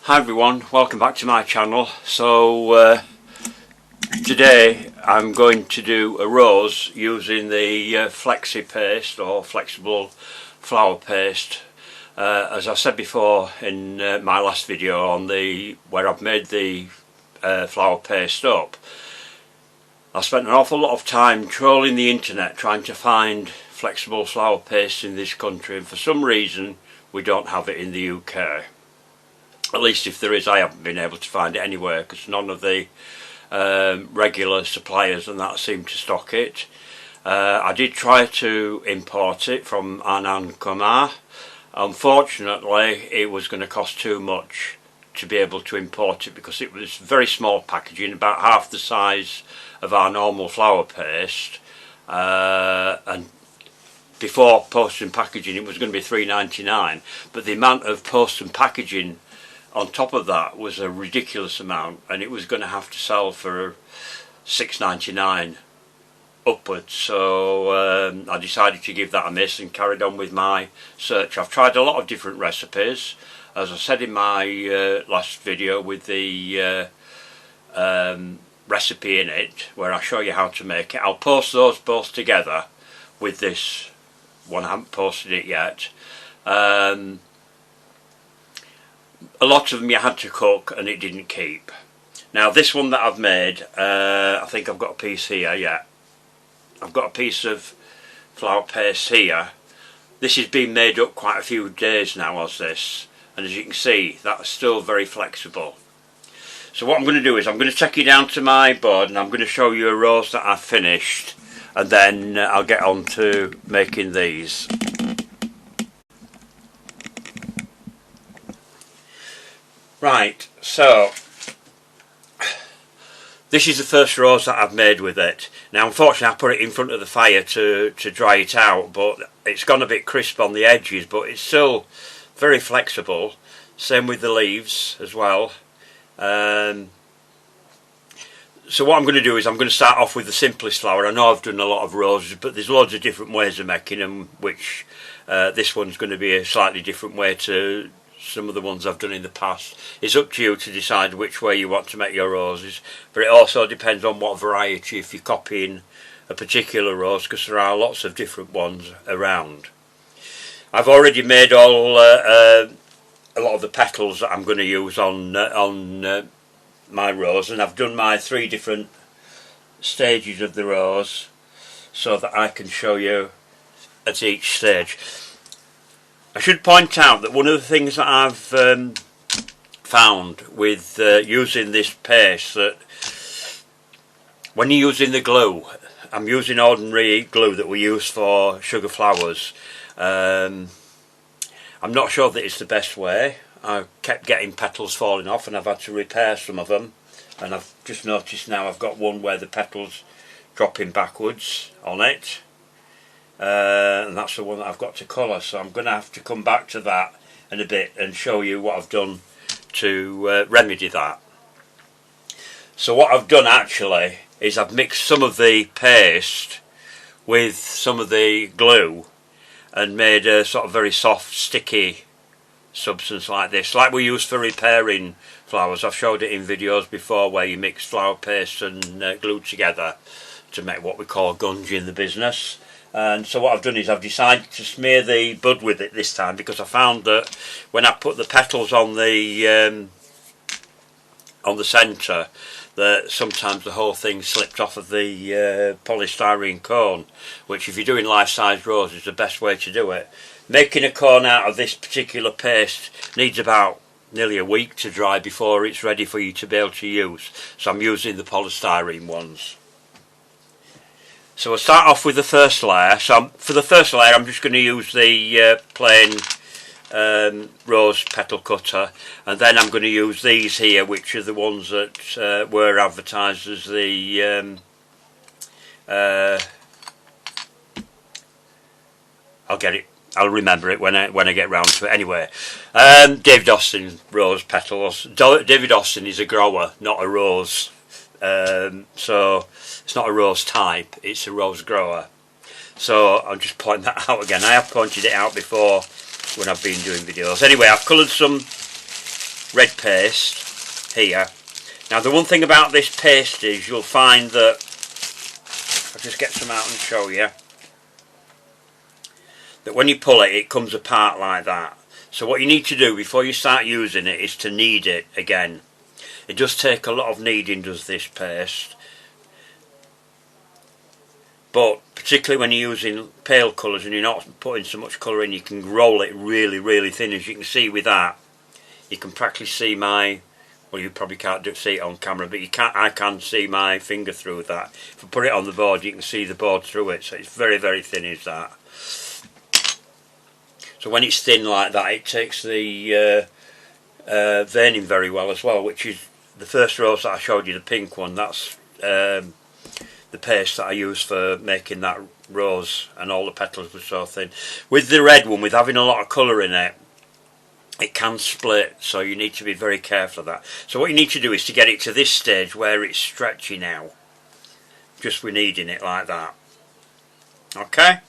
Hi everyone, welcome back to my channel. So today I'm going to do a rose using the flexi-paste or flexible flower paste. As I said before in my last video on where I've made the flower paste up, I spent an awful lot of time trolling the internet trying to find flexible flower paste in this country, and for some reason we don't have it in the UK. At least if there is, I haven't been able to find it anywhere because none of the regular suppliers and that seem to stock it. I did try to import it from Anand Kumar. Unfortunately it was going to cost too much to be able to import it because it was very small packaging, about half the size of our normal flower paste, and before post and packaging it was going to be $3.99, but the amount of post and packaging on top of that was a ridiculous amount, and it was going to have to sell for $6.99 upwards. So I decided to give that a miss and carried on with my search. I've tried a lot of different recipes, as I said in my last video with the recipe in it where I show you how to make it. I'll post those both together with this one. I haven't posted it yet. A lot of them you had to cook and it didn't keep. Now this one that I've made, I think I've got a piece here, yeah. I've got a piece of flower paste here. This has been made up quite a few days now as this, and as you can see that's still very flexible. So what I'm going to do is I'm going to take you down to my board and I'm going to show you a rose that I've finished, and then I'll get on to making these. Right, so this is the first rose that I've made with it. Now unfortunately I put it in front of the fire to dry it out, but it's gone a bit crisp on the edges, but it's still very flexible. Same with the leaves as well. So what I'm going to do is I'm going to start off with the simplest flower. I know I've done a lot of roses, but there's loads of different ways of making them, which this one's going to be a slightly different way to some of the ones I've done in the past. It's up to you to decide which way you want to make your roses, but it also depends on what variety, if you're copying a particular rose, because there are lots of different ones around. I've already made all a lot of the petals that I'm going to use on my rose, and I've done my 3 different stages of the rose so that I can show you at each stage. I should point out that one of the things that I've found with using this paste, that when you're using the glue, I'm using ordinary glue that we use for sugar flowers. I'm not sure that it's the best way. I kept getting petals falling off and I've had to repair some of them, and I've just noticed now I've got one where the petals dropping backwards on it. And that's the one that I've got to colour, so I'm going to have to come back to that in a bit and show you what I've done to remedy that. So what I've done actually is I've mixed some of the paste with some of the glue and made a sort of very soft sticky substance like this, like we use for repairing flowers. I've showed it in videos before where you mix flower paste and glue together to make what we call gunge in the business. And so what I've done is I've decided to smear the bud with it this time, because I found that when I put the petals on the centre, that sometimes the whole thing slipped off of the polystyrene cone, which if you're doing life-size roses is the best way to do it. Making a cone out of this particular paste needs about nearly a week to dry before it's ready for you to be able to use, so I'm using the polystyrene ones. So we'll start off with the first layer. So for the first layer I'm just going to use the plain rose petal cutter, and then I'm going to use these here, which are the ones that were advertised as the I'll remember it when I get round to it. Anyway, David Austin rose petals. David Austin is a grower, not a rose. So it's not a rose type, it's a rose grower. So I'll just point that out again. I have pointed it out before when I've been doing videos. Anyway, I've coloured some red paste here. Now the one thing about this paste is you'll find that, I'll just get some out and show you, that when you pull it, it comes apart like that. So what you need to do before you start using it is to knead it again. It does take a lot of kneading, does this paste, but particularly when you're using pale colours and you're not putting so much colour in, you can roll it really, really thin. As you can see with that, you can practically see my, well, you probably can't see it on camera, but I can see my finger through that. If I put it on the board, you can see the board through it, so it's very, very thin is that. So when it's thin like that, it takes the veining very well as well, which is the first rose that I showed you, the pink one. That's the paste that I use for making that rose, and all the petals were so thin. With the red one, with having a lot of colour in it, it can split, so you need to be very careful of that. So what you need to do is to get it to this stage where it's stretchy now, just with kneading it like that. Okay,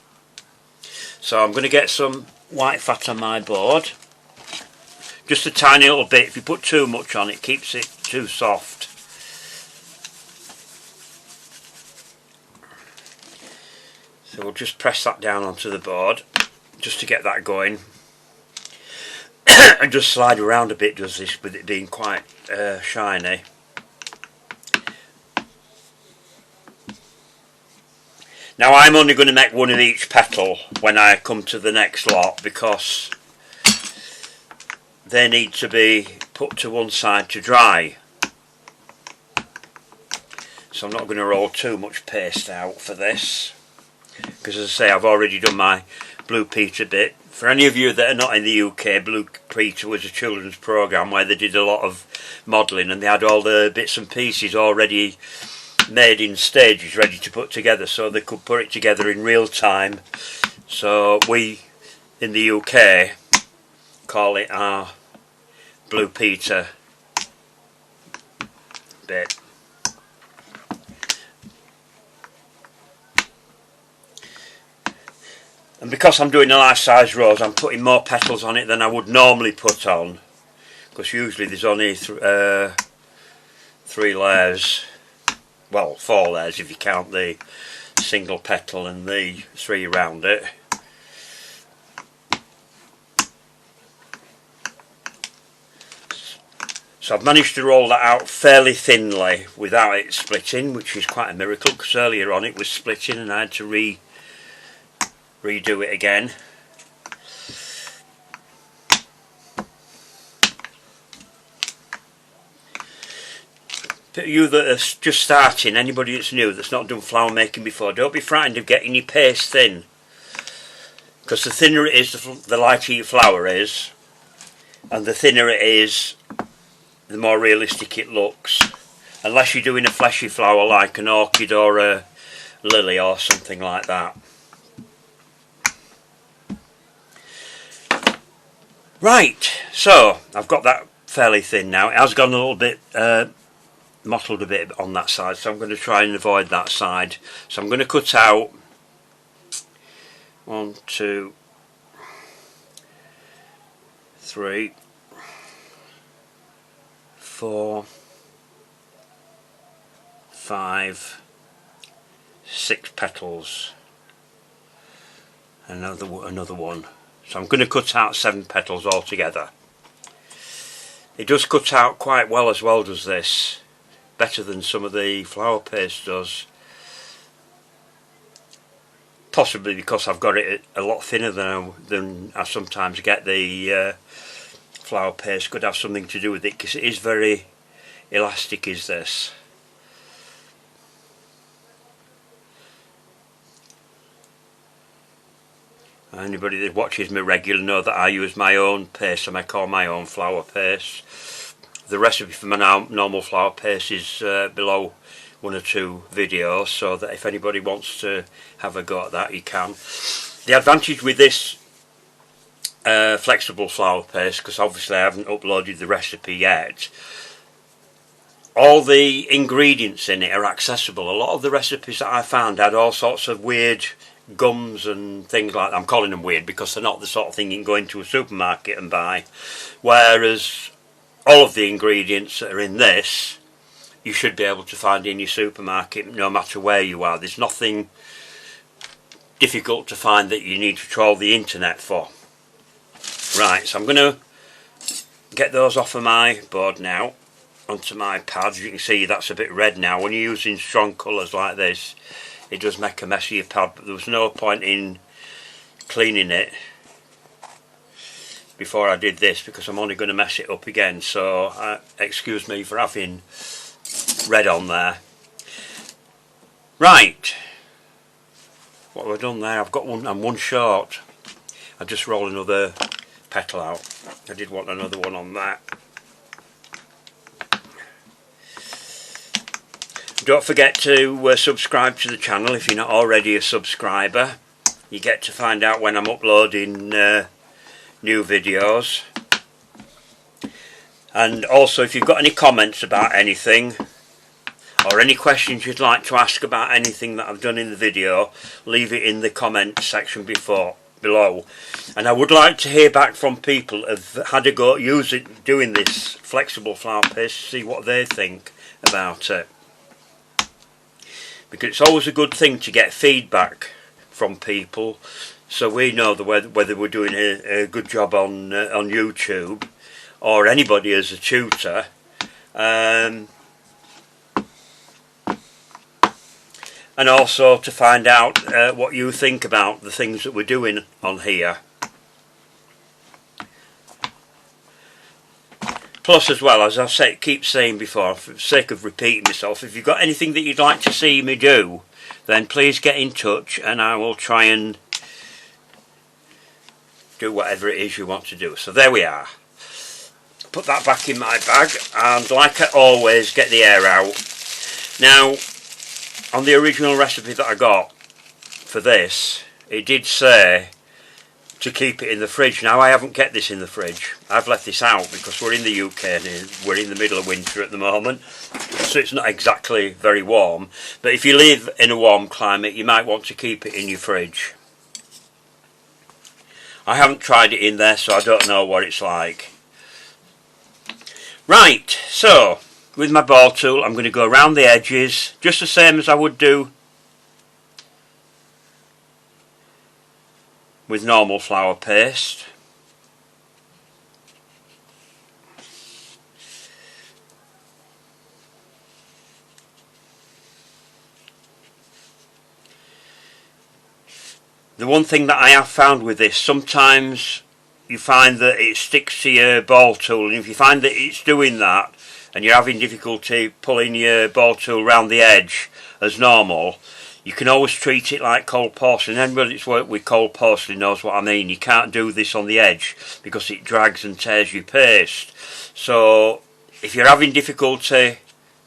so I'm going to get some white fat on my board, just a tiny little bit. If you put too much on, it keeps it too soft. So we'll just press that down onto the board just to get that going. And just slide around a bit, does this, with it being quite shiny. Now I'm only going to make one of each petal when I come to the next lot, because they need to be put to one side to dry. So I'm not going to roll too much paste out for this, because as I say, I've already done my Blue Peter bit. For any of you that are not in the UK, Blue Peter was a children's programme where they did a lot of modelling, and they had all the bits and pieces already made in stages ready to put together, so they could put it together in real time. So we in the UK call it our Blue Peter bit. And because I'm doing a life-size rose, I'm putting more petals on it than I would normally put on, because usually there's only 3 layers, well 4 layers if you count the single petal and the 3 around it. So I've managed to roll that out fairly thinly without it splitting, which is quite a miracle, because earlier on it was splitting and I had to redo it again. For you that are just starting, anybody that's new, that's not done flower making before, don't be frightened of getting your paste thin, because the thinner it is, the lighter your flower is, and the thinner it is, the more realistic it looks, unless you're doing a fleshy flower like an orchid or a lily or something like that. Right, so I've got that fairly thin now. It has gone a little bit mottled a bit on that side, so I'm going to try and avoid that side. So I'm going to cut out 1, 2, 3, 4, 5, 6 petals. Another one. So I'm going to cut out 7 petals altogether. It does cut out quite well as well, does this. Better than some of the flower paste does. Possibly because I've got it a lot thinner than I sometimes get the flower paste. Could have something to do with it, because it is very elastic, is this. Anybody that watches me regularly know that I use my own paste, and I call my own flower paste. The recipe for my normal flower paste is below 1 or 2 videos, so that if anybody wants to have a go at that, you can. The advantage with this flexible flower paste, because obviously I haven't uploaded the recipe yet, all the ingredients in it are accessible. A lot of the recipes that I found had all sorts of weird gums and things like that. I'm calling them weird because they're not the sort of thing you can go into a supermarket and buy, whereas all of the ingredients that are in this you should be able to find in your supermarket no matter where you are. There's nothing difficult to find that you need to troll the internet for. Right, so I'm going to get those off of my board now onto my pad. As you can see, that's a bit red now. When you're using strong colours like this, it does make a mess of your pad, but there was no point in cleaning it before I did this because I'm only going to mess it up again, so excuse me for having red on there. Right, what have I done there? I've got one, I'm one short. I just roll another petal out. I did want another one on that. Don't forget to subscribe to the channel if you're not already a subscriber. You get to find out when I'm uploading new videos. And also, if you've got any comments about anything or any questions you'd like to ask about anything that I've done in the video, leave it in the comment section below. And I would like to hear back from people who've had a go at doing this flexible flower paste, see what they think about it. Because it's always a good thing to get feedback from people, so we know whether we're doing a good job on YouTube or anybody as a tutor. And also to find out what you think about the things that we're doing on here. Plus, as well, as I keep saying before, for the sake of repeating myself, if you've got anything that you'd like to see me do, then please get in touch and I will try and do whatever it is you want to do. So there we are. Put that back in my bag, and like I always, get the air out. Now, on the original recipe that I got for this, it did say to keep it in the fridge. Now I haven't kept this in the fridge. I've left this out because we're in the UK and we're in the middle of winter at the moment, so it's not exactly very warm. But if you live in a warm climate, you might want to keep it in your fridge. I haven't tried it in there, so I don't know what it's like. Right, so with my ball tool, I'm going to go around the edges, just the same as I would do with normal flower paste. The one thing that I have found with this, sometimes you find that it sticks to your ball tool, and if you find that it's doing that and you're having difficulty pulling your ball tool around the edge as normal, you can always treat it like cold porcelain. Anybody that's worked with cold porcelain knows what I mean. You can't do this on the edge because it drags and tears your paste. So if you're having difficulty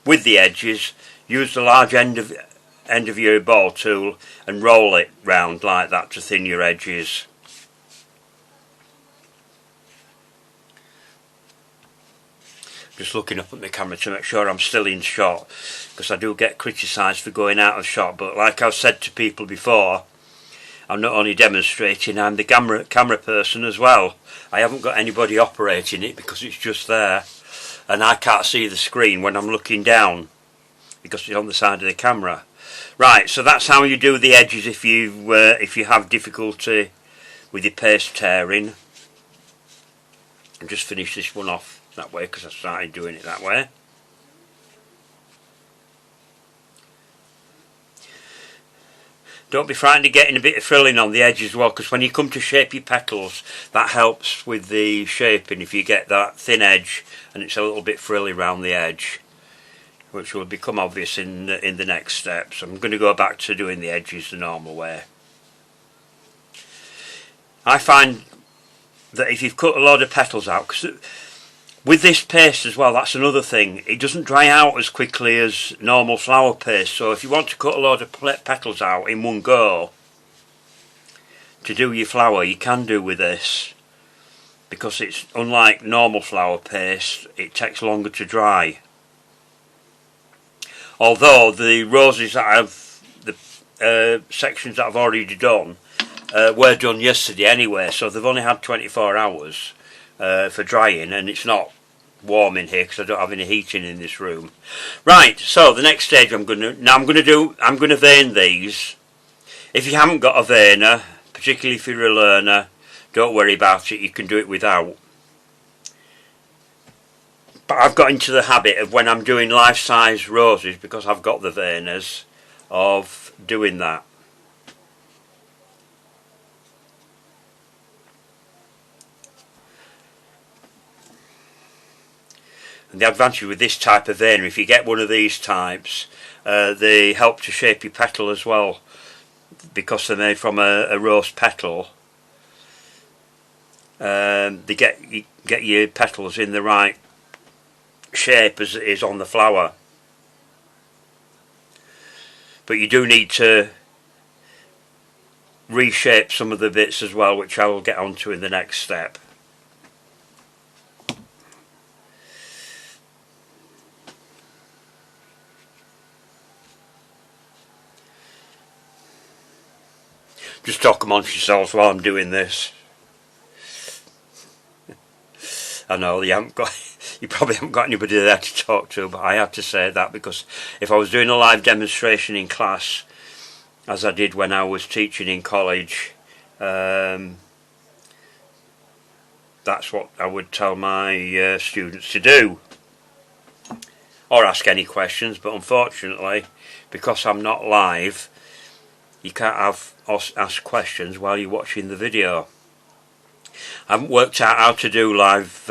with the edges, use the large end of your ball tool and roll it round like that to thin your edges. Just looking up at my camera to make sure I'm still in shot, because I do get criticised for going out of shot, but like I've said to people before, I'm not only demonstrating, I'm the camera person as well. I haven't got anybody operating it because it's just there, and I can't see the screen when I'm looking down because it's on the side of the camera. Right, so that's how you do the edges if you have difficulty with your paste tearing. I'll just finish this one off that way because I started doing it that way. Don't be frightened of getting a bit of frilling on the edge as well, because when you come to shape your petals, that helps with the shaping if you get that thin edge and it's a little bit frilly around the edge, which will become obvious in the next steps. I'm going to go back to doing the edges the normal way. I find that if you've cut a load of petals out, because with this paste as well, that's another thing, it doesn't dry out as quickly as normal flower paste. So if you want to cut a load of petals out in one go to do your flower, you can do with this, because it's unlike normal flower paste, it takes longer to dry. Although the roses that I've, the sections that I've already done were done yesterday anyway, so they've only had 24 hours for drying, and it's not warm in here because I don't have any heating in this room. Right, so the next stage I'm going to vein these. If you haven't got a veiner, particularly if you're a learner, don't worry about it, you can do it without. But I've got into the habit of when I'm doing life-size roses, because I've got the veiners, of doing that. And the advantage with this type of veiner, if you get one of these types, they help to shape your petal as well, because they're made from a rose petal. They get your petals in the right shape as it is on the flower. But you do need to reshape some of the bits as well, which I will get onto in the next step. Just talk amongst yourselves while I'm doing this. I know you probably haven't got anybody there to talk to, but I had to say that because if I was doing a live demonstration in class, as I did when I was teaching in college, that's what I would tell my students to do, or ask any questions. But unfortunately, because I'm not live, you can't ask questions while you're watching the video. I haven't worked out how to do live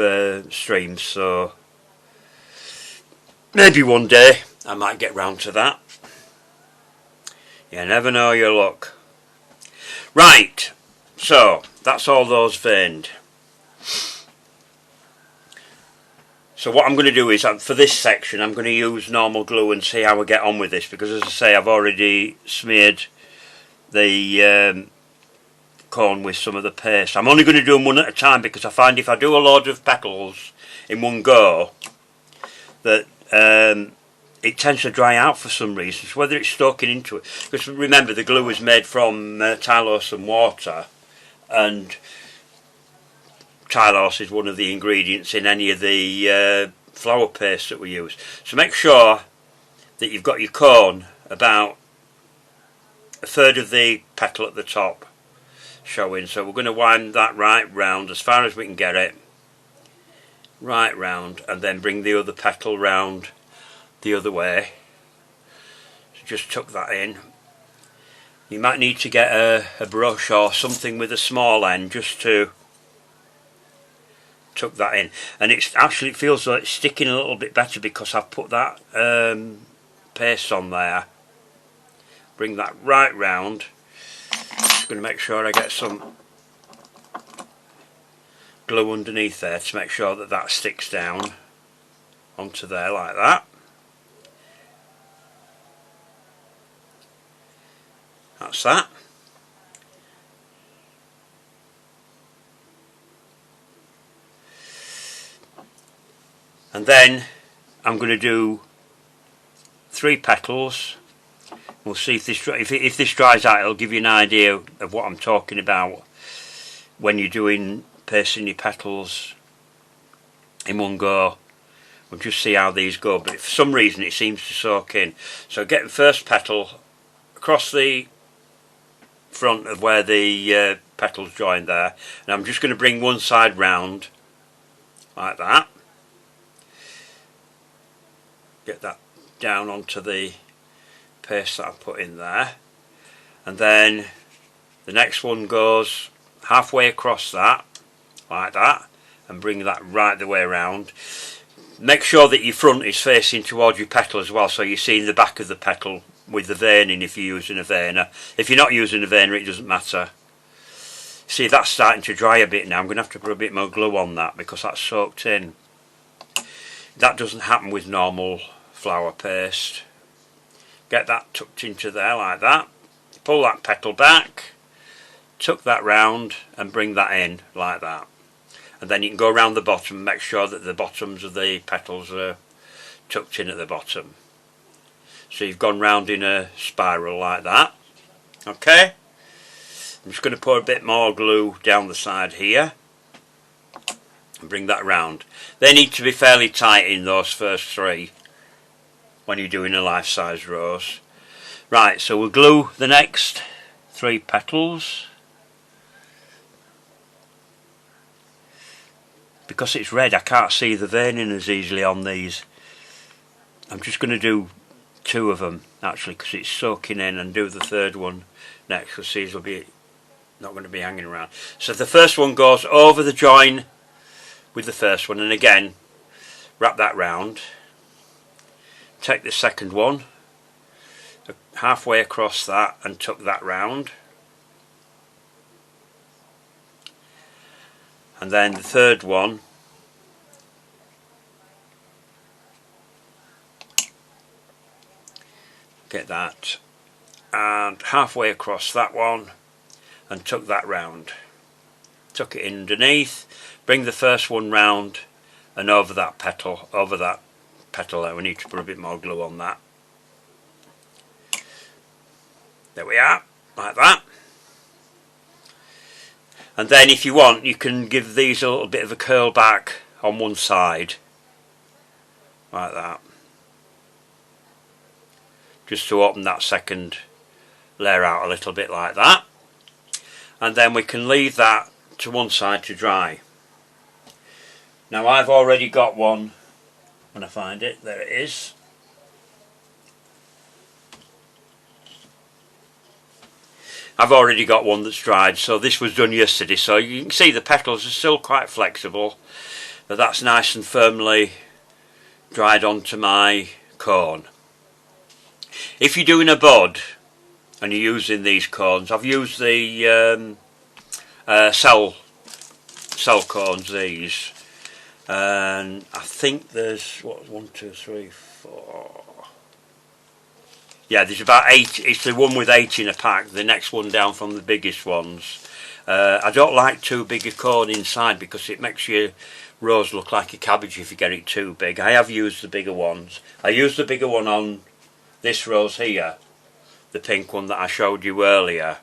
streams, so maybe one day I might get round to that. You never know your luck. Right, so that's all those veined. So what I'm going to do is, for this section, I'm going to use normal glue and see how I get on with this, because as I say, I've already smeared the cone with some of the paste. I'm only going to do them one at a time, because I find if I do a load of petals in one go, that it tends to dry out for some reason, so whether it's soaking into it, because remember the glue is made from tylose and water, and tylose is one of the ingredients in any of the flower paste that we use. So make sure that you've got your cone about a third of the petal at the top showing. So we're going to wind that right round as far as we can get it, right round, and then bring the other petal round the other way. So just tuck that in. You might need to get a brush or something with a small end just to tuck that in, and it feels like it's sticking a little bit better because I've put that paste on there. Bring that right round. Just going to make sure I get some glue underneath there to make sure that that sticks down onto there like that. That's that. And then I'm going to do 3 petals. We'll see if this dries out. It'll give you an idea of what I'm talking about when you're doing pasting your petals in one go. We'll just see how these go, but for some reason it seems to soak in. So get the first petal across the front of where the petals join there, and I'm just going to bring one side round like that. Get that down onto the paste that I put in there, and then the next one goes halfway across that like that, and bring that right the way around. Make sure that your front is facing towards your petal as well, so you're seeing the back of the petal with the veining if you're using a veiner. If you're not using a veiner, it doesn't matter. See, that's starting to dry a bit now. I'm going to have to put a bit more glue on that because that's soaked in. That doesn't happen with normal flower paste. Get that tucked into there like that. Pull that petal back, tuck that round and bring that in like that. And then you can go around the bottom and make sure that the bottoms of the petals are tucked in at the bottom. So you've gone round in a spiral like that. Okay, I'm just going to put a bit more glue down the side here. and bring that round. They need to be fairly tight in those first three when you're doing a life-size rose. Right, so we'll glue the next 3 petals. Because it's red, I can't see the veining as easily on these. I'm just going to do 2 of them actually, because it's soaking in, and do the third one next, because these will be not going to be hanging around. So the first one goes over the join with the first one, and again wrap that round. Take the second one halfway across that and tuck that round, and then the third one get that and halfway across that one and tuck that round. Tuck it in underneath, bring the first one round and over that petal there. We need to put a bit more glue on that. There we are, like that. And then if you want, you can give these a little bit of a curl back on one side, like that, just to open that second layer out a little bit like that. And then we can leave that to one side to dry. Now I've already got one, when I find it, there it is. I've already got one that's dried, so this was done yesterday, so you can see the petals are still quite flexible, but that's nice and firmly dried onto my cone. If you're doing a bud and you're using these cones, I've used the cell cones, these, and I think there's what, 1, 2, 3, 4. Yeah, there's about 8. It's the one with 8 in a pack, the next one down from the biggest ones. I don't like too big a cone inside because it makes your rose look like a cabbage if you get it too big. I have used the bigger ones. I used the bigger one on this rose here, the pink one that I showed you earlier.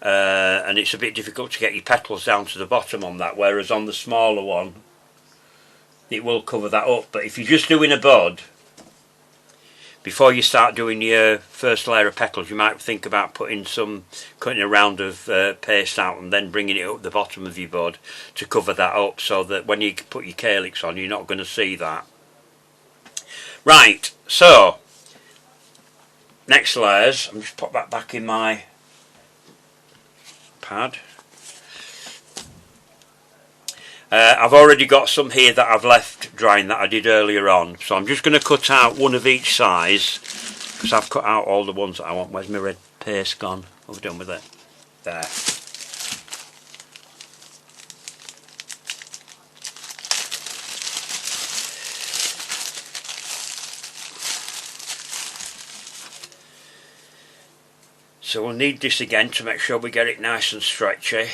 And it's a bit difficult to get your petals down to the bottom on that, whereas on the smaller one it will cover that up. But if you're just doing a bud, before you start doing your first layer of petals, you might think about cutting a round of paste out and then bringing it up the bottom of your bud to cover that up, so that when you put your calyx on, you're not going to see that. Right, so next layers, I'm just put that back in my pad. I've already got some here that I've left drying that I did earlier on, so I'm just going to cut out one of each size, because I've cut out all the ones that I want. Where's my red paste gone? What have we done with it? There. So we'll need this again to make sure we get it nice and stretchy.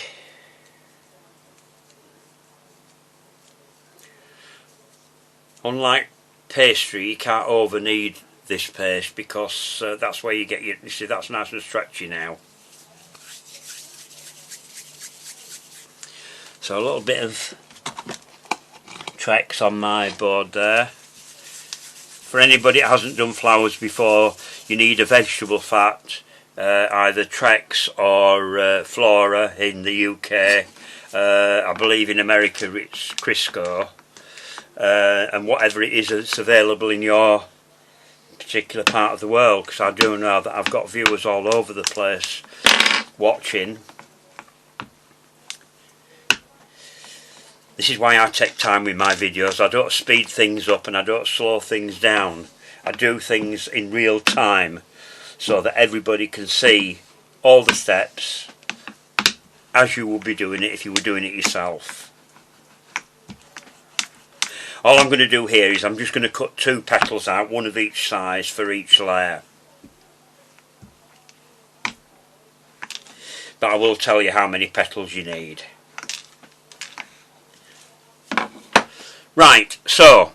Unlike pastry, you can't over knead this paste, because that's where you get your, you see, that's nice and stretchy now. So a little bit of Trex on my board there. For anybody that hasn't done flowers before, you need a vegetable fat, either Trex or Flora in the UK. I believe in America it's Crisco. And whatever it is that's available in your particular part of the world, because I do know that I've got viewers all over the place watching. This is why I take time with my videos. I don't speed things up and I don't slow things down. I do things in real time so that everybody can see all the steps as you would be doing it if you were doing it yourself. All I'm going to do here is I'm just going to cut 2 petals out, one of each size for each layer. But I will tell you how many petals you need. Right, so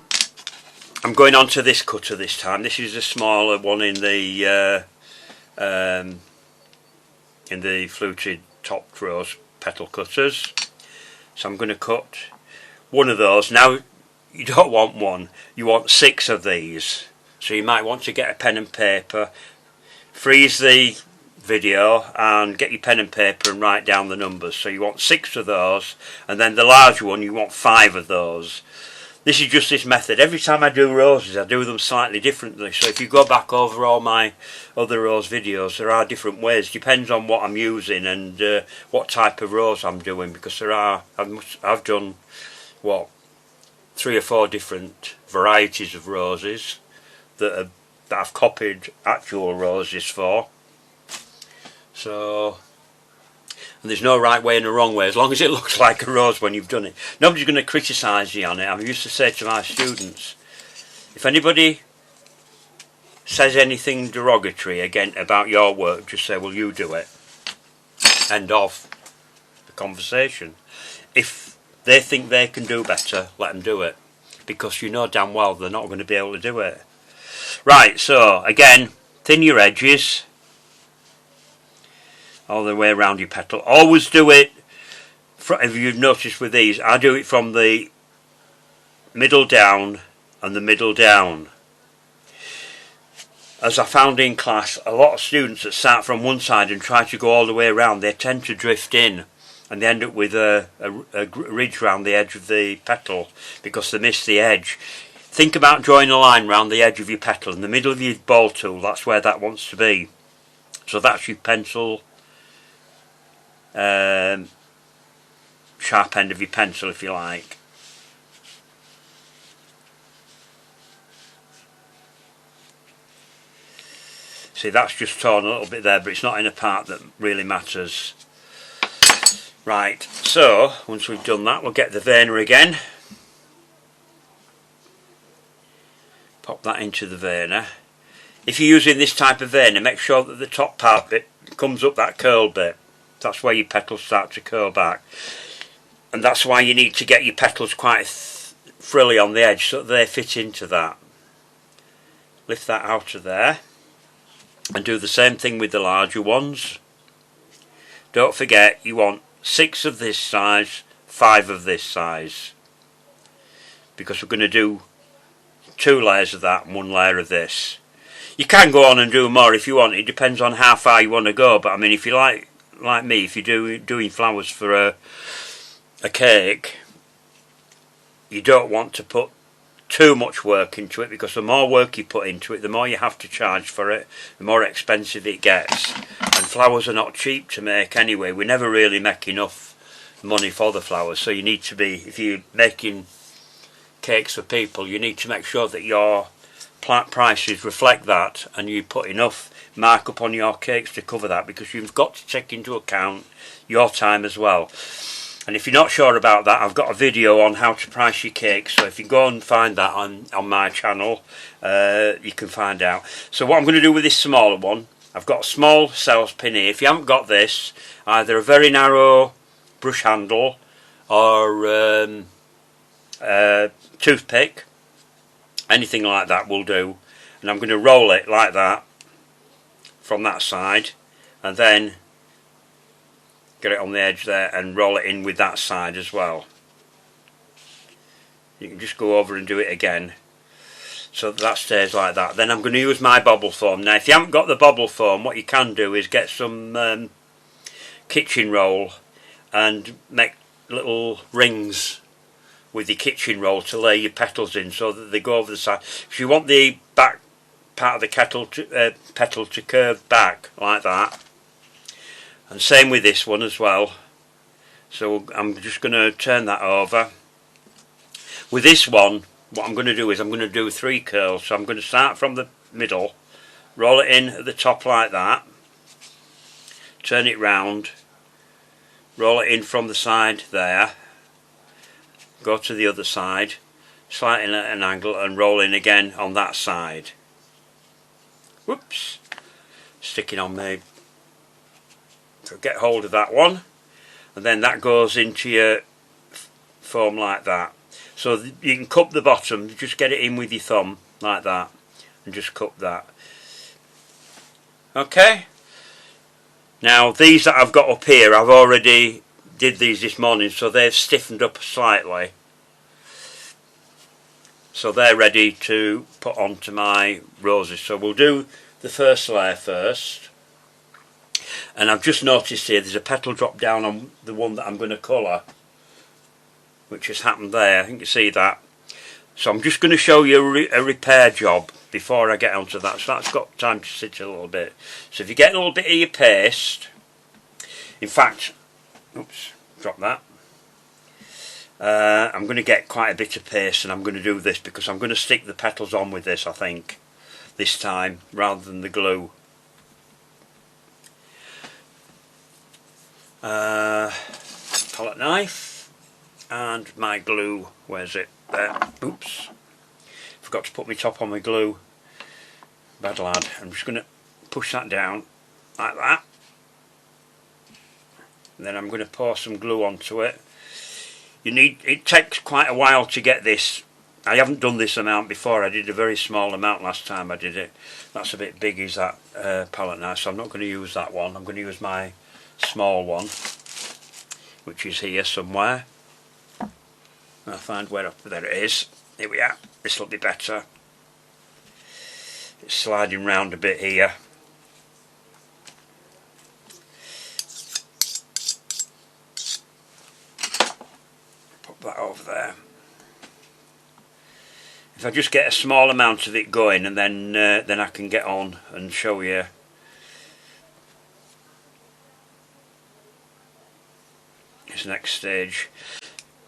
I'm going on to this cutter this time. This is a smaller one in the fluted topped rose petal cutters. So I'm going to cut one of those. Now you don't want one, you want 6 of these. So you might want to get a pen and paper, freeze the video and get your pen and paper and write down the numbers. So you want 6 of those, and then the large one you want 5 of those. This is just this method. Every time I do roses I do them slightly differently, so if you go back over all my other rose videos there are different ways. Depends on what I'm using and what type of rose I'm doing, because I've done what, 3 or 4 different varieties of roses that I've copied actual roses for. So, and there's no right way and a wrong way, as long as it looks like a rose when you've done it. Nobody's going to criticise you on it. I used to say to my students, if anybody says anything derogatory again about your work, just say, well, you do it. End of the conversation. If they think they can do better, let them do it, because you know damn well they're not going to be able to do it. Right, so again, thin your edges all the way around your petal. Always do it, if you've noticed with these, I do it from the middle down and the middle down. As I found in class, a lot of students that start from one side and try to go all the way around, they tend to drift in and they end up with a ridge around the edge of the petal because they miss the edge. Think about drawing a line around the edge of your petal. In the middle of your ball tool, that's where that wants to be. So that's your pencil, sharp end of your pencil, if you like. See, that's just torn a little bit there, but it's not in a part that really matters. Right, so once we've done that, we'll get the veiner again. Pop that into the veiner. If you're using this type of veiner, make sure that the top part bit comes up, that curl bit. That's where your petals start to curl back. And that's why you need to get your petals quite frilly on the edge so that they fit into that. Lift that out of there. And do the same thing with the larger ones. Don't forget, you want 6 of this size, 5 of this size. Because we're going to do 2 layers of that and 1 layer of this. You can go on and do more if you want. It depends on how far you want to go. But I mean, if you like me, if you're doing flowers for a cake, you don't want to put too much work into it, because the more work you put into it, the more you have to charge for it, the more expensive it gets. And flowers are not cheap to make anyway. We never really make enough money for the flowers, so you need to be, if you're making cakes for people, you need to make sure that your prices reflect that and you put enough markup on your cakes to cover that, because you've got to take into account your time as well. And if you're not sure about that, I've got a video on how to price your cakes, so if you go and find that on my channel, you can find out. So what I'm going to do with this smaller one, I've got a small cells pin here. If you haven't got this, either a very narrow brush handle or a toothpick, anything like that will do. And I'm going to roll it like that from that side, and then get it on the edge there and roll it in with that side as well. You can just go over and do it again so that stays like that. Then I'm going to use my bobble foam. Now if you haven't got the bobble foam, what you can do is get some kitchen roll and make little rings with your kitchen roll to lay your petals in so that they go over the side. If you want the back part of the petal to curve back like that, and same with this one as well. So I'm just going to turn that over. With this one, what I'm going to do is I'm going to do 3 curls. So I'm going to start from the middle, roll it in at the top like that, turn it round, roll it in from the side there, go to the other side, slightly at an angle, and roll in again on that side. Whoops, sticking on me. So get hold of that one, and then that goes into your foam like that. So you can cup the bottom, just get it in with your thumb like that, and just cup that. Okay, now these that I've got up here, I've already did these this morning, so they've stiffened up slightly. so they're ready to put onto my roses. So we'll do the first layer first, and I've just noticed here there's a petal drop down on the one that I'm going to colour, which has happened there. I think you see that. So I'm just going to show you a repair job before I get onto that. So that's got time to sit a little bit. So if you get a little bit of your paste, in fact, oops, drop that. I'm going to get quite a bit of paste, and I'm going to do this because I'm going to stick the petals on with this, I think, this time, rather than the glue. Palette knife and my glue. Where's it? There. Oops, forgot to put my top on my glue. Bad lad. I'm just going to push that down like that, and then I'm going to pour some glue onto it. It takes quite a while to get this. I haven't done this amount before. I did a very small amount last time I did it. That's a bit big, is that palette knife, so I'm not going to use that one. I'm going to use my small one, which is here somewhere. I'll find where there it is. Here we are. This will be better. It's sliding round a bit here. Put that over there. If I just get a small amount of it going, and then I can get on and show you. This next stage.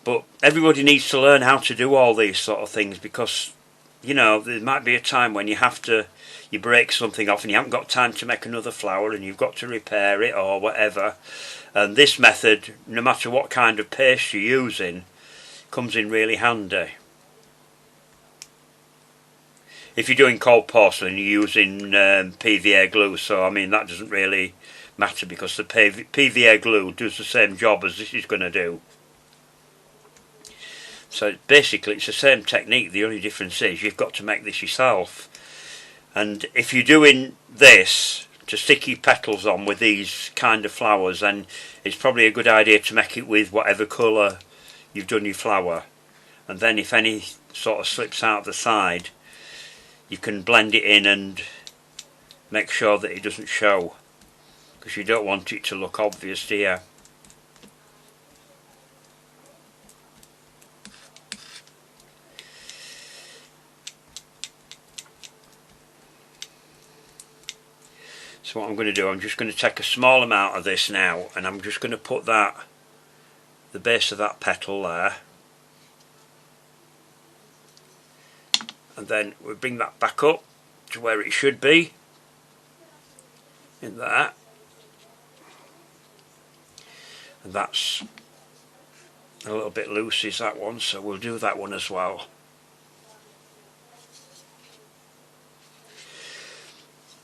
But everybody needs to learn how to do all these sort of things, because, you know, there might be a time when you break something off and you haven't got time to make another flower, and you've got to repair it or whatever. And this method, no matter what kind of paste you're using, comes in really handy. If you're doing cold porcelain, you're using PVA glue, so I mean that doesn't really matter, because the PVA glue does the same job as this is going to do. So basically it's the same technique. The only difference is you've got to make this yourself. And if you're doing this to stick your petals on with these kind of flowers, then it's probably a good idea to make it with whatever colour you've done your flower. And then if any sort of slips out the side, you can blend it in and make sure that it doesn't show, because you don't want it to look obvious, do you? So what I'm going to do, I'm just going to take a small amount of this now, and I'm just going to put the base of that petal there, and then we bring that back up to where it should be, in there, and that's a little bit loose, is that one, so we'll do that one as well.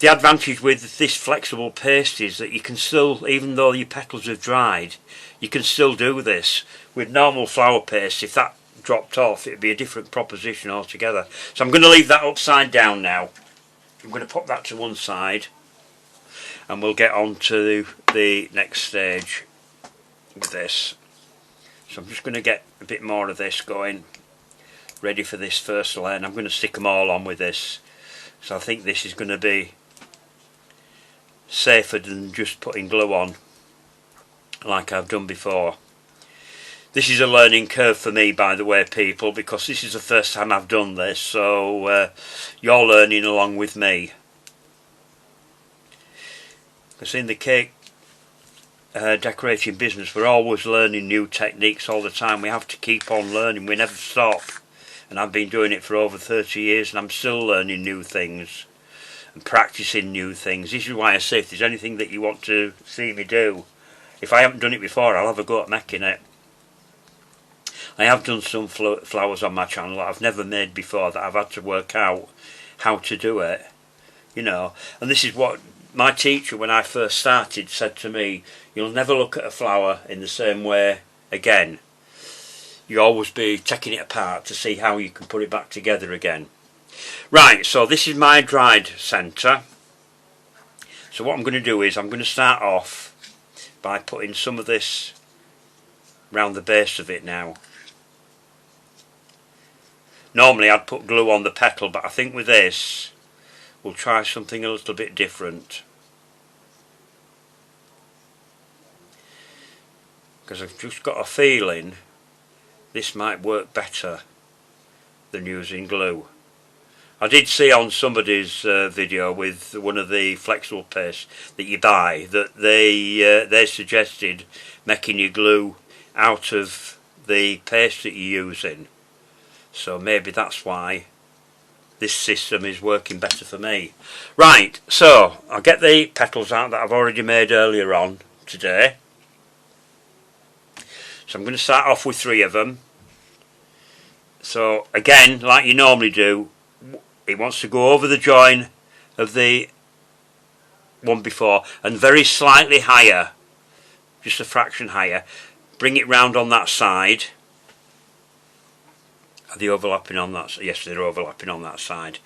The advantage with this flexible paste is that you can still, even though your petals have dried, you can still do this. With normal flower paste, if that dropped off, it'd be a different proposition altogether. So I'm going to leave that upside down now. I'm going to put that to one side, and we'll get on to the next stage with this. So I'm just going to get a bit more of this going, ready for this first layer, and I'm going to stick them all on with this. So I think this is going to be safer than just putting glue on like I've done before. This is a learning curve for me, by the way, people, because this is the first time I've done this, so you're learning along with me. Because in the cake decorating business, we're always learning new techniques all the time. We have to keep on learning, we never stop. And I've been doing it for over 30 years, and I'm still learning new things and practicing new things. This is why I say, if there's anything that you want to see me do, if I haven't done it before, I'll have a go at making it. I have done some flowers on my channel that I've never made before, that I've had to work out how to do it, you know. And this is what my teacher, when I first started, said to me: you'll never look at a flower in the same way again. You'll always be taking it apart to see how you can put it back together again. Right, so this is my dried centre. So what I'm going to do is, I'm going to start off by putting some of this round the base of it now. Normally I'd put glue on the petal, but I think with this we'll try something a little bit different, because I've just got a feeling this might work better than using glue. I did see on somebody's video with one of the flexible paste that you buy that they suggested making your glue out of the paste that you're using. So maybe that's why this system is working better for me. Right, so I'll get the petals out that I've already made earlier on today. So I'm going to start off with 3 of them. So again, like you normally do, it wants to go over the join of the one before and very slightly higher, just a fraction higher. Bring it round on that side. Are they overlapping on that? Yes, they're overlapping on that side.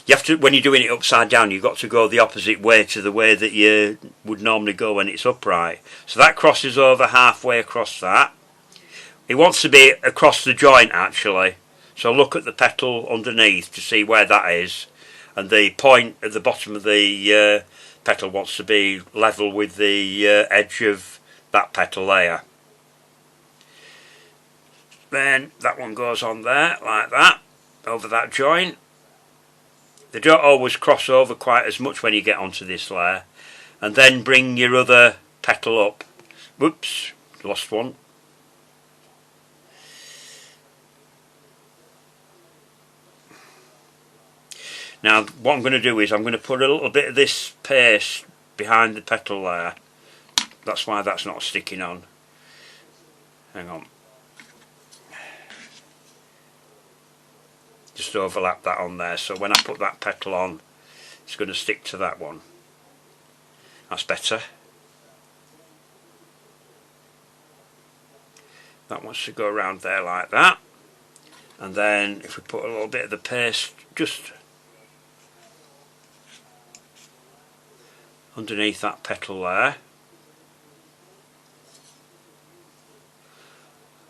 You have to, when you're doing it upside down, you've got to go the opposite way to the way that you would normally go when it's upright. So that crosses over halfway across that. It wants to be across the joint actually. So look at the petal underneath to see where that is, and the point at the bottom of the petal wants to be level with the edge of that petal there. Then that one goes on there like that, over that joint. They don't always cross over quite as much when you get onto this layer. And then bring your other petal up. Whoops, lost one. Now what I'm going to do is I'm going to put a little bit of this paste behind the petal there. That's why that's not sticking on. Hang on. Just overlap that on there, so when I put that petal on it's going to stick to that one. That's better. That wants to go around there like that, and then if we put a little bit of the paste just underneath that petal there.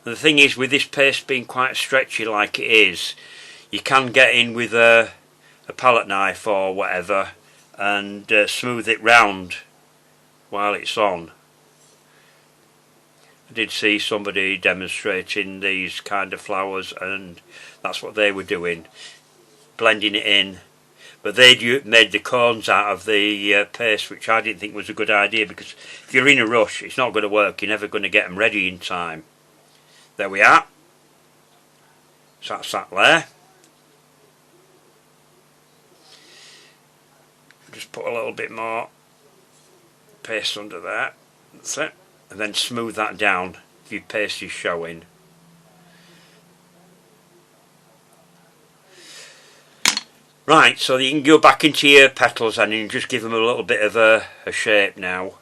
And the thing is, with this paste being quite stretchy like it is, you can get in with a palette knife or whatever and smooth it round while it's on. I did see somebody demonstrating these kind of flowers, and that's what they were doing, blending it in. But they'd made the cones out of the paste, which I didn't think was a good idea, because if you're in a rush it's not going to work, you're never going to get them ready in time. There we are. So that's that there. Just put a little bit more paste under there. That's it. And then smooth that down if your paste is showing. Right, so you can go back into your petals and you just give them a little bit of a shape now,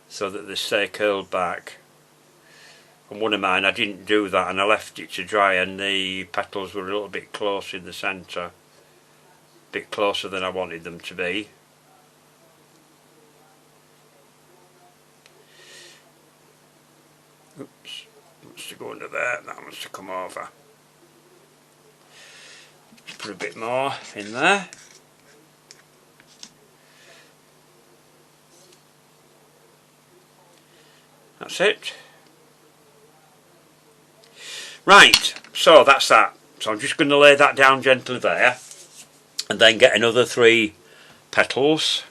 so that they stay curled back. And one of mine, I didn't do that and I left it to dry, and the petals were a little bit close in the centre, a bit closer than I wanted them to be. Oops, wants to go under there, that wants to come over. Put a bit more in there. That's it. Right, so that's that. So I'm just going to lay that down gently there, and then get another 3 petals.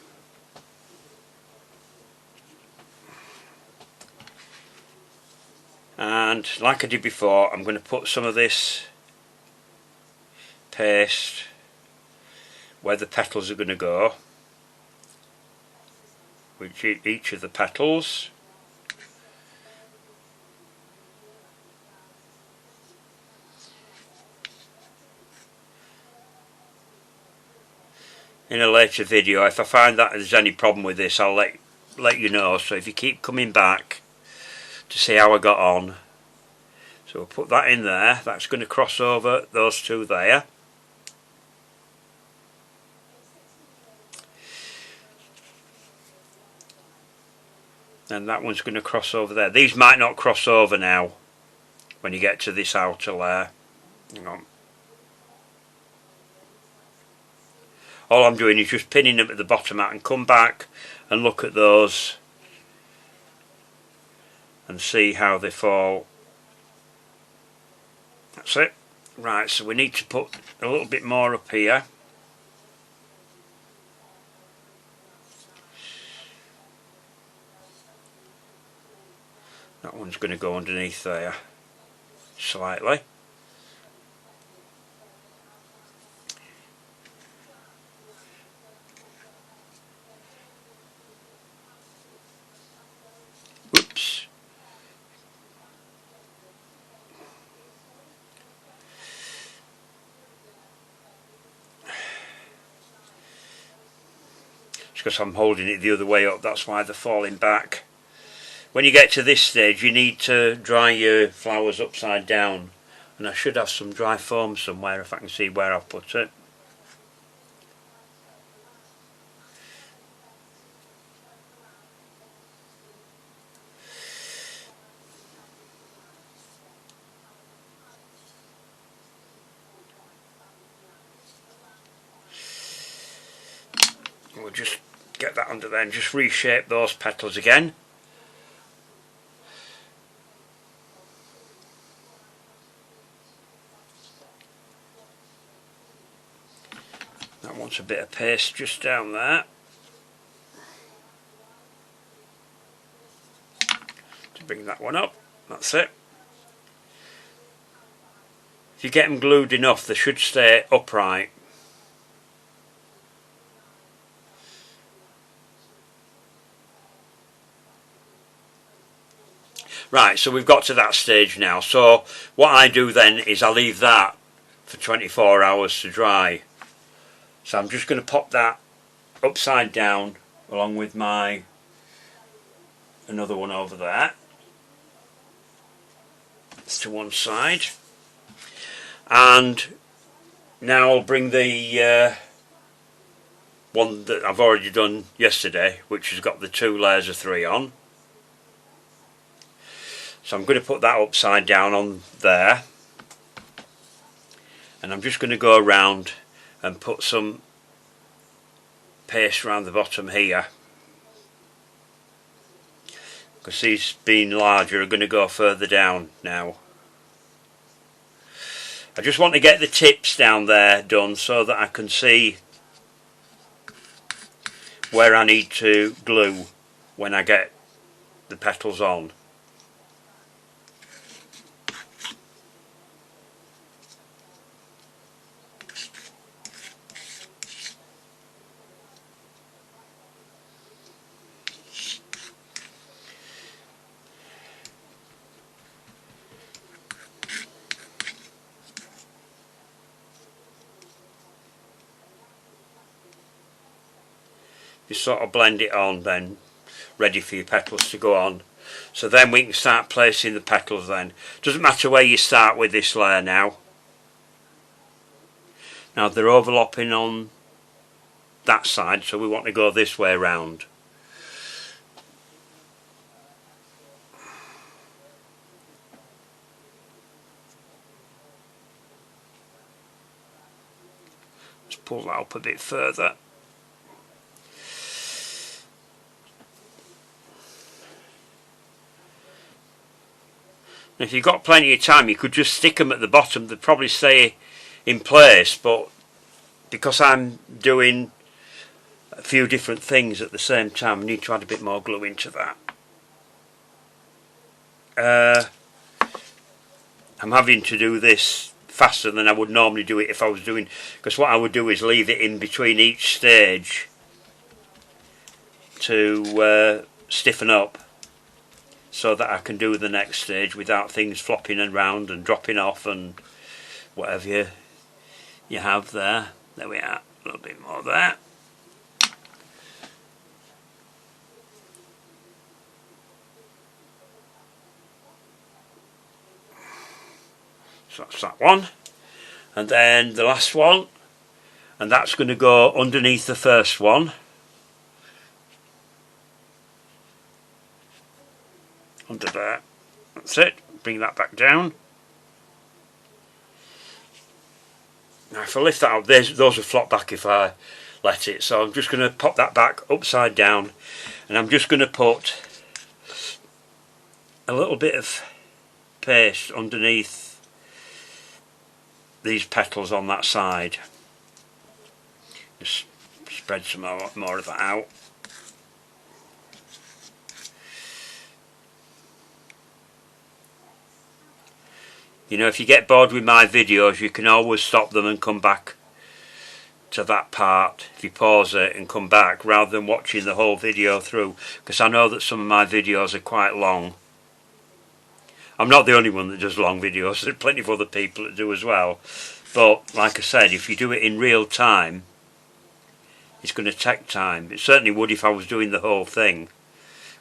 And like I did before, I'm going to put some of this paste where the petals are going to go, which each of the petals. In a later video, if I find that there's any problem with this, I'll let you know. So if you keep coming back to see how I got on. So we'll put that in there. That's going to cross over those 2 there. And that one's going to cross over there. These might not cross over now, when you get to this outer layer. Hang on. All I'm doing is just pinning them at the bottom out, and come back and look at those and see how they fall. That's it. Right, so we need to put a little bit more up here. That one's going to go underneath there slightly. Whoops. It's because I'm holding it the other way up, that's why they're falling back. When you get to this stage, you need to dry your flowers upside down, and I should have some dry foam somewhere if I can see where I've put it. We'll just get that under there and just reshape those petals again. That wants a bit of paste just down there. To bring that one up, that's it. If you get them glued enough, they should stay upright. Right, so we've got to that stage now. So what I do then is I leave that for 24 hours to dry. So I'm just going to pop that upside down along with my another one over there. It's to one side. And now I'll bring the one that I've already done yesterday, which has got the 2 layers of 3 on. So I'm going to put that upside down on there, and I'm just going to go around and put some paste around the bottom here, because these being larger are going to go further down now. I just want to get the tips down there done so that I can see where I need to glue when I get the petals on. You sort of blend it on then, ready for your petals to go on. So then we can start placing the petals then. Doesn't matter where you start with this layer now. Now they're overlapping on that side, so we want to go this way around. Let's pull that up a bit further. If you've got plenty of time, you could just stick them at the bottom. They'd probably stay in place, but because I'm doing a few different things at the same time, I need to add a bit more glue into that. I'm having to do this faster than I would normally do it if I was doing, because what I would do is leave it in between each stage to stiffen up, so that I can do the next stage without things flopping around and dropping off and whatever you have there. There we are, a little bit more there. So that's that one. And then the last one, and that's going to go underneath the first one. Under there. That's it. Bring that back down. Now if I lift that up, those will flop back if I let it. So I'm just going to pop that back upside down, and I'm just going to put a little bit of paste underneath these petals on that side. Just spread some more of that out. You know, if you get bored with my videos, you can always stop them and come back to that part if you pause it and come back, rather than watching the whole video through, because I know that some of my videos are quite long. I'm not the only one that does long videos, there are plenty of other people that do as well, but like I said, if you do it in real time, it's going to take time. It certainly would if I was doing the whole thing,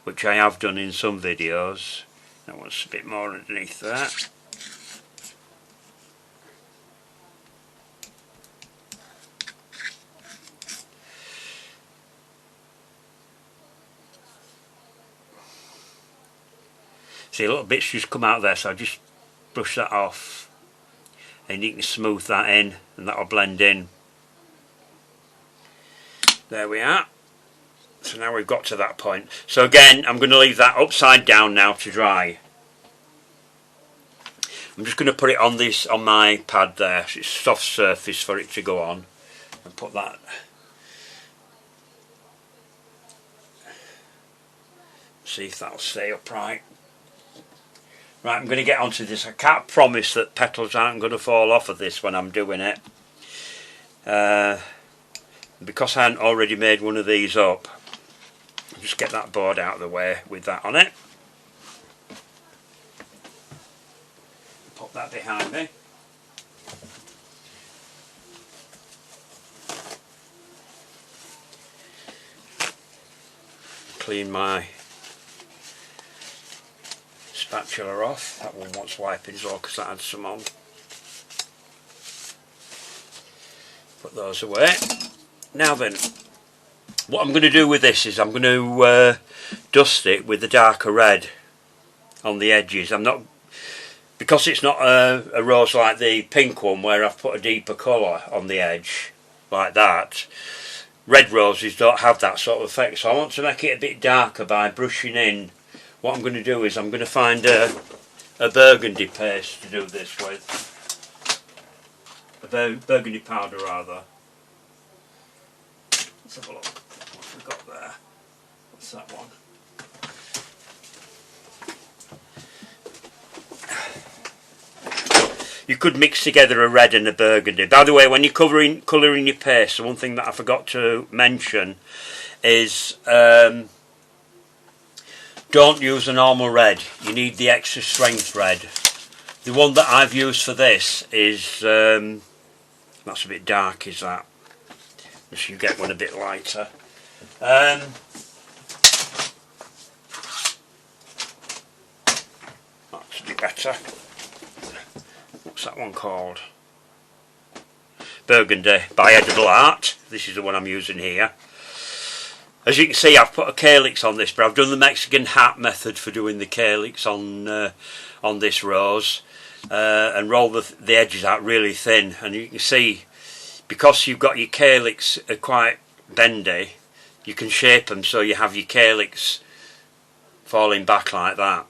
which I have done in some videos. That one's a bit more underneath that. See, a little bit's just come out there, so I just brush that off, and you can smooth that in, and that'll blend in. There we are. So now we've got to that point. So again, I'm going to leave that upside down now to dry. I'm just going to put it on my pad there. So it's a soft surface for it to go on, and put that. See if that'll stay upright. Right, I'm going to get onto this. I can't promise that petals aren't going to fall off of this when I'm doing it. Because I hadn't already made one of these up, I'll just get that board out of the way with that on it. Pop that behind me. Clean my spatula off. That one wants wiping as well because I had some on. Put those away. Now then, what I'm going to do with this is I'm going to dust it with the darker red on the edges. I'm not, because it's not a rose like the pink one where I've put a deeper colour on the edge like that. Red roses don't have that sort of effect, so I want to make it a bit darker by brushing in. What I'm going to do is I'm going to find a burgundy paste to do this with. A burgundy powder rather. Let's have a look what we've got there. What's that one? You could mix together a red and a burgundy. By the way, when you're colouring your paste, the one thing that I forgot to mention is don't use a normal red. You need the extra strength red. The one that I've used for this is that's a bit dark, is that? If you get one a bit lighter. That's a bit better. What's that one called? Burgundy by Edible Art. This is the one I'm using here. As you can see, I've put a calyx on this, but I've done the Mexican hat method for doing the calyx on this rose, and roll the edges out really thin. And you can see, because you've got your calyx quite bendy, you can shape them so you have your calyx falling back like that.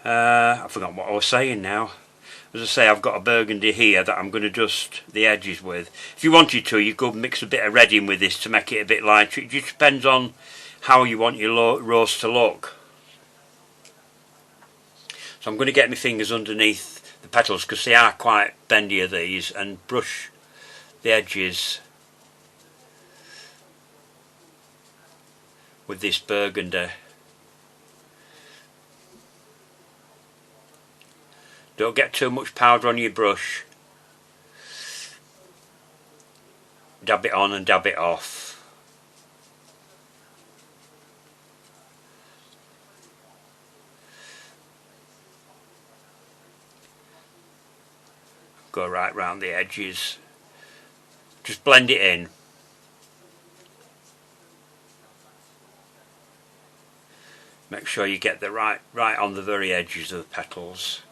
I forgot what I was saying now. As I say, I've got a burgundy here that I'm going to dust the edges with. If you wanted to, you could mix a bit of red in with this to make it a bit lighter. It just depends on how you want your rose to look. So I'm going to get my fingers underneath the petals because they are quite bendy of these, and brush the edges with this burgundy. Don't get too much powder on your brush. Dab it on and dab it off. Go right round the edges. Just blend it in. Make sure you get the right on the very edges of the petals.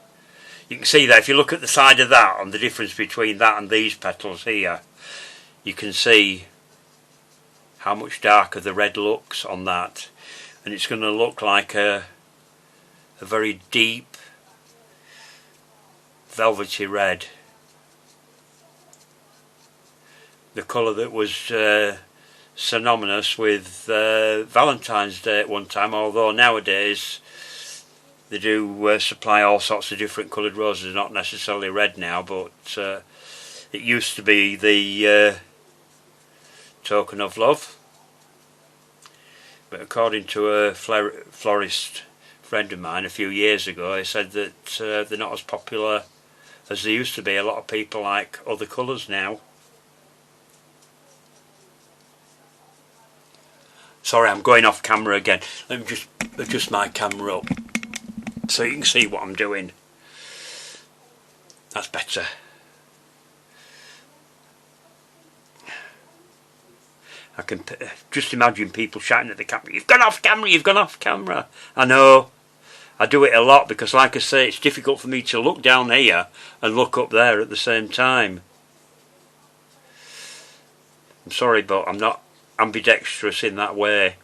You can see that if you look at the side of that and the difference between that and these petals here, you can see how much darker the red looks on that, and it's going to look like a very deep velvety red, the colour that was synonymous with Valentine's Day at one time, although nowadays they do supply all sorts of different coloured roses, not necessarily red now, but it used to be the token of love. But according to a florist friend of mine a few years ago, he said that they're not as popular as they used to be. A lot of people like other colours now. Sorry, I'm going off camera again. Let me just adjust my camera up so you can see what I'm doing. That's better. I can just imagine people shouting at the camera, "You've gone off camera, you've gone off camera." I know. I do it a lot because, like I say, it's difficult for me to look down here and look up there at the same time. I'm sorry, but I'm not ambidextrous in that way.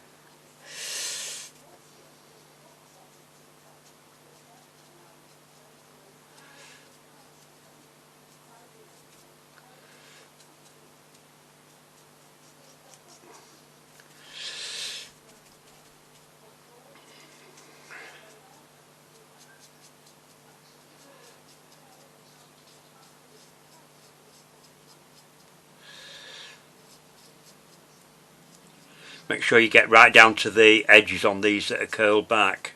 Make sure you get right down to the edges on these that are curled back.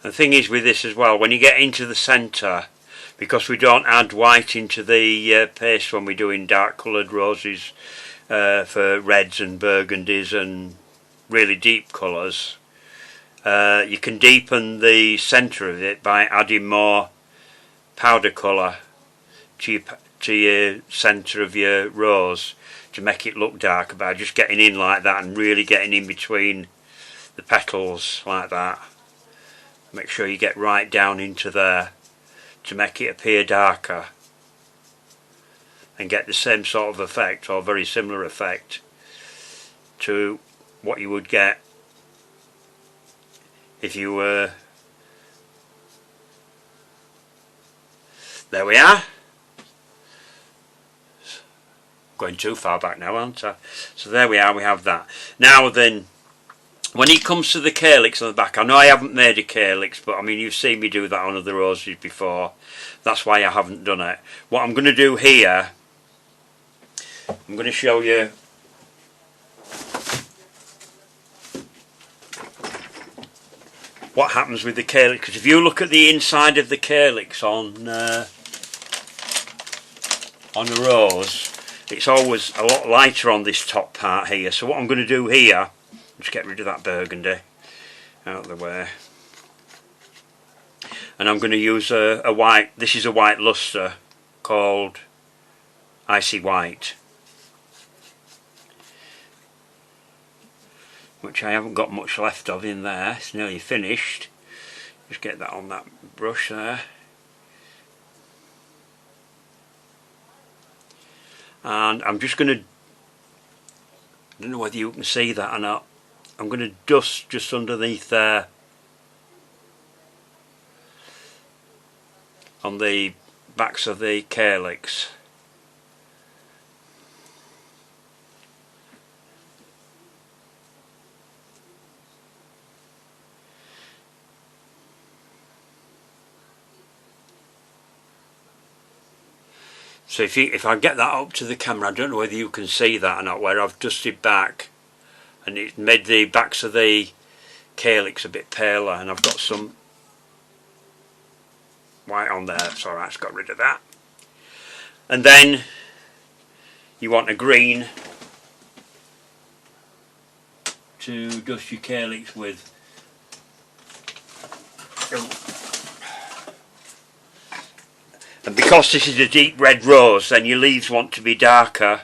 The thing is with this as well, when you get into the centre, because we don't add white into the paste when we're doing dark coloured roses for reds and burgundies and really deep colours, you can deepen the centre of it by adding more powder colour to your centre of your rose to make it look darker, by just getting in like that and really getting in between the petals like that. Make sure you get right down into there to make it appear darker and get the same sort of effect, or very similar effect to what you would get if you were... There we are. Going too far back now, aren't I? So there we are, we have that. Now then, when it comes to the calyx on the back, I know I haven't made a calyx, but I mean, you've seen me do that on other roses before. That's why I haven't done it. What I'm going to do here, I'm going to show you what happens with the calyx. Because if you look at the inside of the calyx on a rose, it's always a lot lighter on this top part here. So what I'm going to do here, just get rid of that burgundy out of the way, and I'm going to use a white. This is a white luster called Icy White, which I haven't got much left of in there. It's nearly finished. Just get that on that brush there, and I'm just going to, I don't know whether you can see that or not, I'm going to dust just underneath there on the backs of the calyx. So if I get that up to the camera, I don't know whether you can see that or not, where I've dusted back and it made the backs of the calyx a bit paler, and I've got some white on there, so I just got rid of that. And then you want a green to dust your calyx with. And because this is a deep red rose, then your leaves want to be darker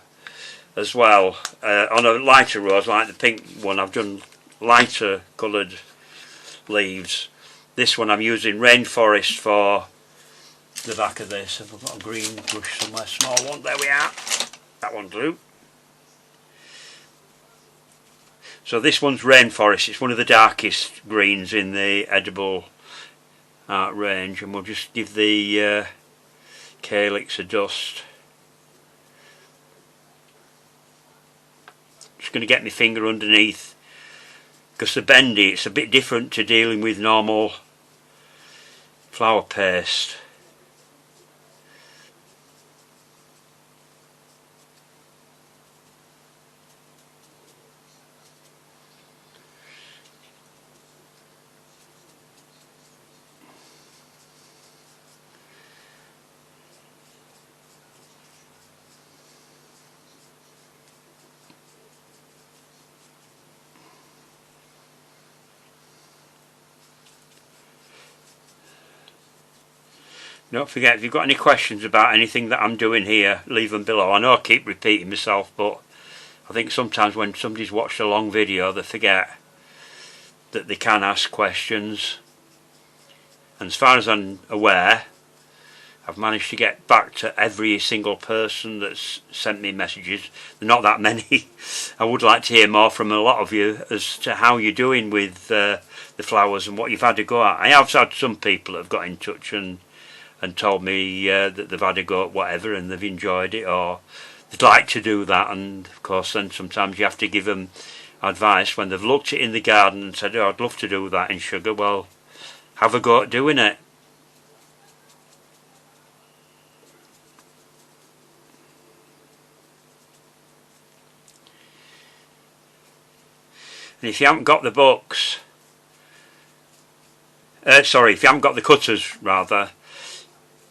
as well. On a lighter rose like the pink one, I've done lighter coloured leaves. This one I'm using rainforest for the back of this. Have I got a green brush somewhere, small one? There we are. That one's blue. So this one's rainforest. It's one of the darkest greens in the edible range, and we'll just give the calyx a dust. Just going to get my finger underneath, because the bendy, it's a bit different to dealing with normal flower paste. Don't forget, if you've got any questions about anything that I'm doing here, leave them below. I know I keep repeating myself, but I think sometimes when somebody's watched a long video, they forget that they can ask questions. And as far as I'm aware, I've managed to get back to every single person that's sent me messages. They're not that many. I would like to hear more from a lot of you as to how you're doing with the flowers and what you've had to go at. I have had some people that have got in touch and told me that they've had a go at whatever and they've enjoyed it, or they'd like to do that. And of course then sometimes you have to give them advice when they've looked at it in the garden and said, oh, I'd love to do that in sugar. Well, have a go at doing it. And if you haven't got the books, if you haven't got the cutters rather,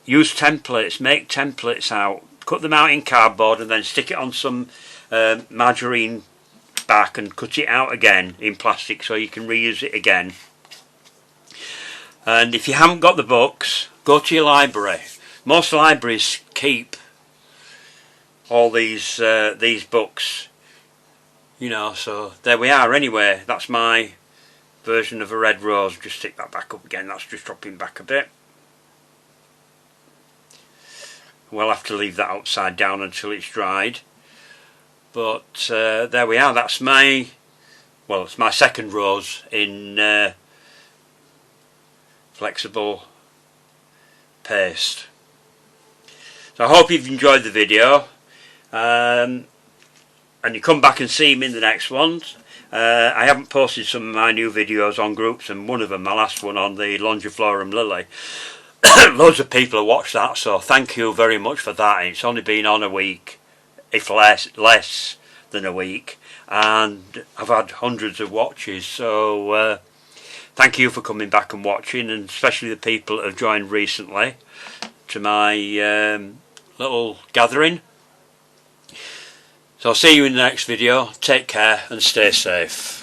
use templates, make templates out, cut them out in cardboard and then stick it on some margarine back and cut it out again in plastic so you can reuse it again. And if you haven't got the books, go to your library. Most libraries keep all these books, you know, so there we are. Anyway, that's my version of a red rose. Just stick that back up again, that's just dropping back a bit. We'll have to leave that upside down until it's dried. But there we are. That's my, well, it's my second rose in flexible paste. So I hope you've enjoyed the video, and you come back and see me in the next ones. I haven't posted some of my new videos on groups, and one of them, my last one on the Longiflorum lily. Loads of people have watched that, so thank you very much for that. It's only been on a week, if less than a week, and I've had hundreds of watches, so thank you for coming back and watching, and especially the people that have joined recently to my little gathering. So I'll see you in the next video. Take care and stay safe.